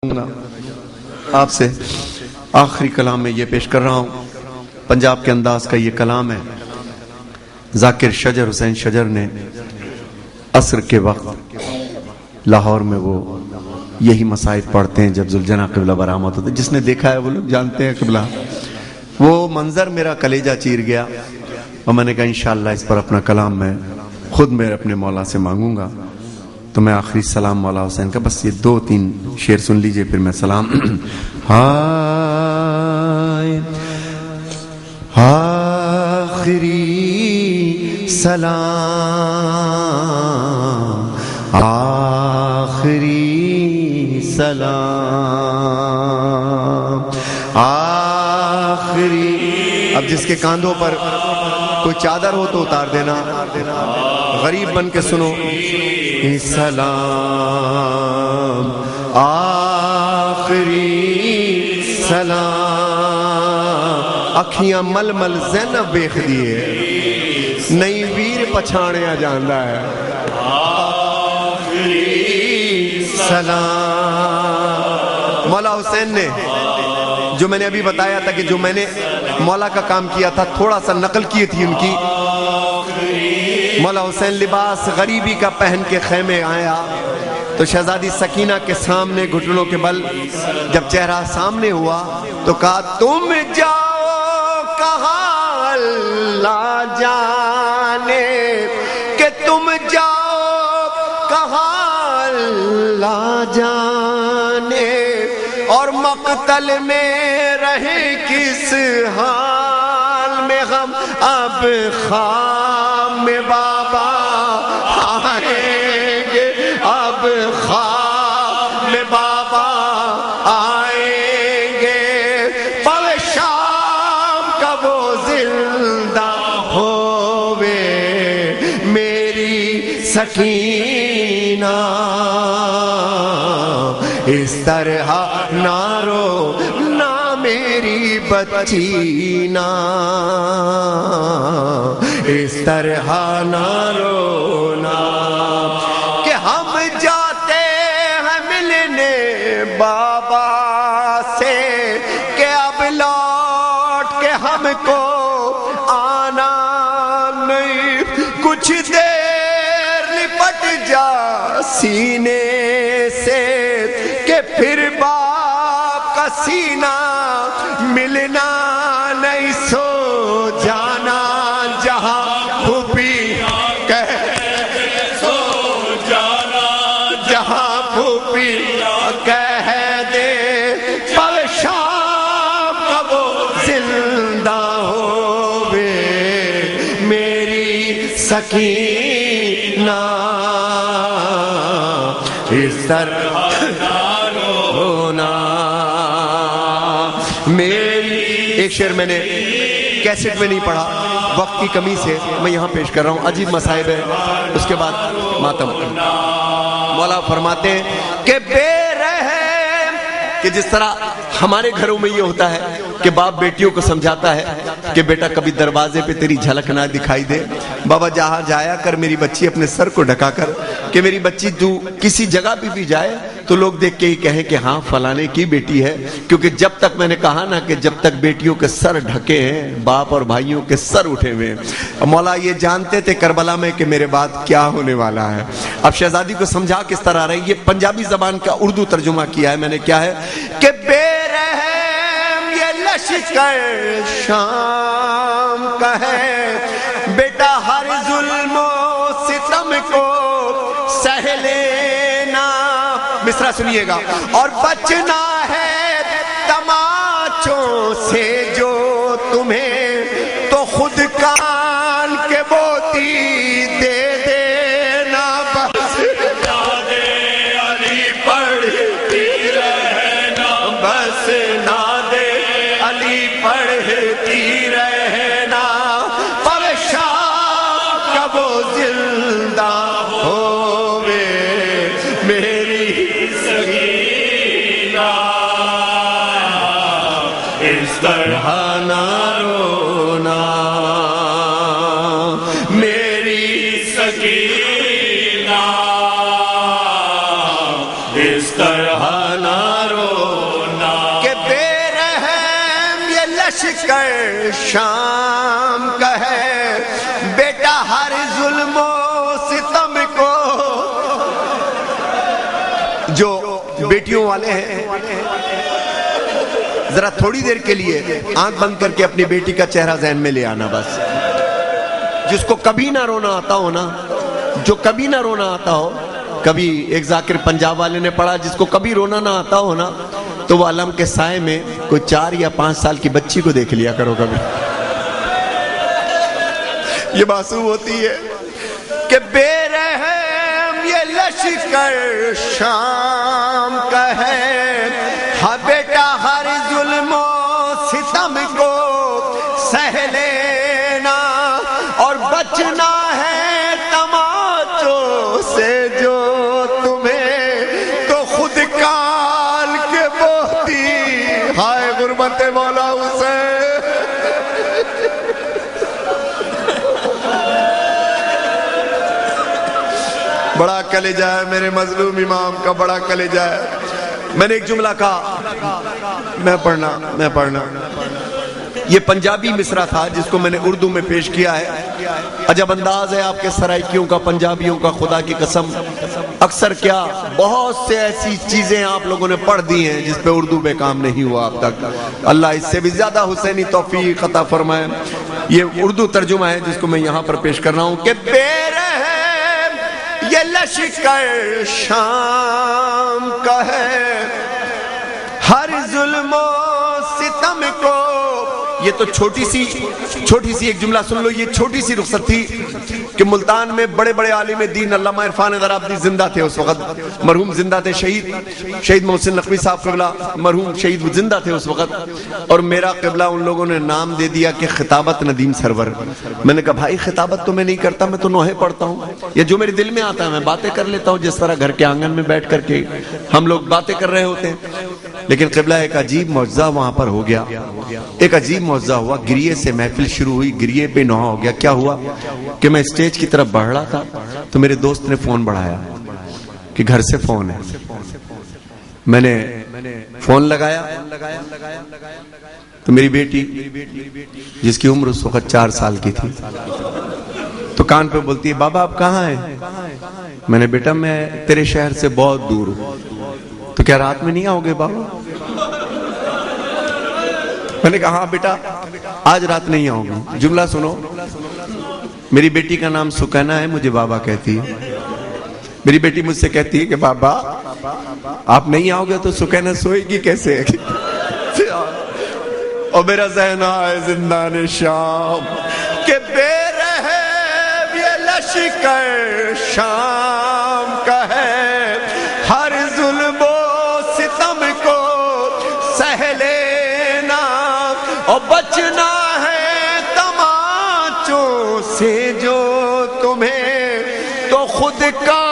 آپ سے آخری کلام میں یہ پیش کر رہا ہوں، پنجاب کے انداز کا یہ کلام ہے۔ ذاکر شجر حسین شجر نے عصر کے وقت لاہور میں وہ یہی مسائل پڑھتے ہیں جب ذوالجناح قبلہ برآمد ہوتے، جس نے دیکھا ہے وہ لوگ جانتے ہیں قبلہ۔ وہ منظر میرا کلیجہ چیر گیا اور میں نے کہا انشاءاللہ اس پر اپنا کلام میں خود میں اپنے مولا سے مانگوں گا۔ تو میں آخری سلام مولا حسین کا بس یہ 2-3 شعر سن لیجئے پھر میں سلام۔ آخری سلام، آخری سلام، آخری۔ اب جس کے کاندھوں پر کوئی چادر ہو تو اتار دینا، غریب بن کے سنو۔ سلام، آخری سلام، اکھیاں مل مل زینب بیخ دیئے، نئی ویر پچھاڑیاں جاندہ ہے۔ آخری سلام۔ مولا حسین نے جو میں نے ابھی بتایا تھا کہ جو میں نے مولا کا کام کیا تھا تھوڑا سا نقل کی تھی ان کی۔ مولا حسین لباس غریبی کا پہن کے خیمے آیا تو شہزادی سکینہ کے سامنے گھٹنوں کے بل جب چہرہ سامنے ہوا تو کہا تم جاؤ کہاں اللہ جانے، کہ تم جاؤ کہاں اللہ جانے، اور مقتل میں رہے کس حال میں ہم اب خام میں بابا آئیں گے، اب خام میں بابا آئیں گے، پل شام کا وہ زندہ ہووے میری سکینہ، اس طرح نہ رو نہ میری بچی نا، اس طرح نہ رونا، کہ ہم جاتے ہیں ملنے بابا سے، کہ اب لوٹ کے ہم کو آنا نہیں، کچھ دیر لپٹ جا سینے سے، کہ پھر باپ کا سینہ ملنا نہیں، سو جانا جہاں پھوپھی کہہ، سو جانا جہاں پھوپھی کہہ دے، پل شام کا وہ زندہ ہووے میری سکینہ، اس طرح ہونا میری۔ ایک شعر میں نے کیسٹ میں نہیں پڑھا، وقت کی کمی سے میں یہاں پیش کر رہا ہوں، عجیب مصائب ہے، اس کے بعد ماتم۔ مولا فرماتے ہیں کہ بے رحم، کہ جس طرح ہمارے گھروں میں یہ ہوتا ہے کہ باپ بیٹیوں کو سمجھاتا ہے کہ بیٹا کبھی دروازے پہ تیری جھلک نہ دکھائی دے، بابا جہاں جایا کر میری بچی اپنے سر کو ڈھکا کر، کہ میری بچی تو کسی جگہ پہ بھی جائے تو لوگ دیکھ کے ہی کہیں کہ ہاں فلانے کی بیٹی ہے، کیونکہ جب تک میں نے کہا نا کہ جب تک بیٹیوں کے سر ڈھکے ہیں باپ اور بھائیوں کے سر اٹھے ہوئے ہیں۔ مولا یہ جانتے تھے کربلا میں کہ میرے بعد کیا ہونے والا ہے۔ اب شہزادی کو سمجھا کس طرح رہی، یہ پنجابی زبان کا اردو ترجمہ کیا ہے میں نے، کیا ہے کہ بے رحم یہ لشکر شام کا ہے، بیٹا ہر ظلم و ستم کو سہ لینا، مصرع سنیے گا، اور بچنا ہے تماچوں سے جو تمہیں، تو خود کان کے موتی دے دینا، بس نہ دے علی پڑھتی رہنا، بس نہ دے علی پڑھتی رہنا، پر شام کا وہ زندہ ہووے میری سکینہ، اس طرح نہ رونا سکینہ اس طرح نہ لشکر شام کا ہے بیٹا ہر ظلم و ستم کو. جو بیٹیوں والے ہیں ذرا تھوڑی دیر کے لیے آنکھ بند کر کے اپنی بیٹی کا چہرہ ذہن میں لے آنا بس. جس کو کبھی نہ رونا آتا ہو نا, جو کبھی نہ رونا آتا ہو, کبھی ایک ذاکر پنجاب والے نے پڑھا جس کو کبھی رونا نہ آتا ہو نا تو وہ علم کے سائے میں کوئی 4 یا 5 سال کی بچی کو دیکھ لیا کرو کبھی. یہ معصوم ہوتی ہے کہ بے رحم یہ لشکر شام کا ہے, ہاں بیٹا ہر ظلم و ستم کو سہ لینا اور بچنا ہے تماچوں سے جو تمہیں تو خود کال کے بہتی. ہائے غربت مولا حسین. بڑا کلیجہ ہے میرے مظلوم امام کا, بڑا کلیجہ ہے. میں نے ایک جملہ کہا, میں پڑھنا یہ پنجابی مصرع تھا جس کو میں نے اردو میں پیش کیا ہے. عجب انداز ہے آپ کے سرائکیوں کا, پنجابیوں کا, خدا کی قسم. اکثر کیا بہت سے ایسی چیزیں آپ لوگوں نے پڑھ دی ہیں جس پہ اردو پہ کام نہیں ہوا اب تک. اللہ اس سے بھی زیادہ حسینی توفیق عطا فرمائے. یہ اردو ترجمہ ہے جس کو میں یہاں پر پیش کر رہا ہوں کہ بے رحم یہ لشکر شام کا ہے ہر ظلم و ستم کو. یہ تو چھوٹی سی ایک جملہ سن لو. یہ چھوٹی سی رخصت تھی کہ ملتان میں بڑے بڑے عالم دین علامہ عرفان درابدی زندہ تھے اس وقت, مرحوم زندہ تھے, شہید محسن نقوی صاحب قبلہ مرحوم شہید زندہ تھے اس وقت. اور میرا قبلہ ان لوگوں نے نام دے دیا کہ خطابت ندیم سرور. میں نے کہا بھائی خطابت تو میں نہیں کرتا, میں تو نوحے پڑھتا ہوں. یہ جو میرے دل میں آتا ہے میں باتیں کر لیتا ہوں, جس طرح گھر کے آنگن میں بیٹھ کر کے ہم لوگ باتیں کر رہے ہوتے ہیں. لیکن قبلہ ایک عجیب معجزہ وہاں پر ہو گیا, ایک عجیب معجزہ ہوا. گریے سے محفل شروع ہوئی, گریے پہ نوحہ ہو گیا. کیا ہوا کہ میں اسٹیج کی طرف بڑھ رہا تھا تو میرے دوست نے فون بڑھایا کہ گھر سے فون ہے. میں نے فون لگایا تو میری بیٹی جس کی عمر اس وقت 4 سال کی تھی تو کان پہ بولتی ہے بابا آپ کہاں ہیں؟ میں نے بیٹا میں تیرے شہر سے بہت دور ہوں. تو کیا رات میں نہیں آؤ گے بابا؟ میں نے کہا ہاں بیٹا آج رات نہیں آؤں گی. جملہ سنو, میری بیٹی کا نام سکینہ ہے, مجھے بابا کہتی ہے. میری بیٹی مجھ سے کہتی ہے کہ بابا آپ نہیں آؤ گے تو سکینہ سوئے گی کیسے؟ اور میرا ذہن آئے زندان شام کہ بے رحم یہ لشکر شام کا ہے ہر ظلم و ستم کو سہ لینا اور بچنا ہے تماچوں سے جو تمہیں تو خود کا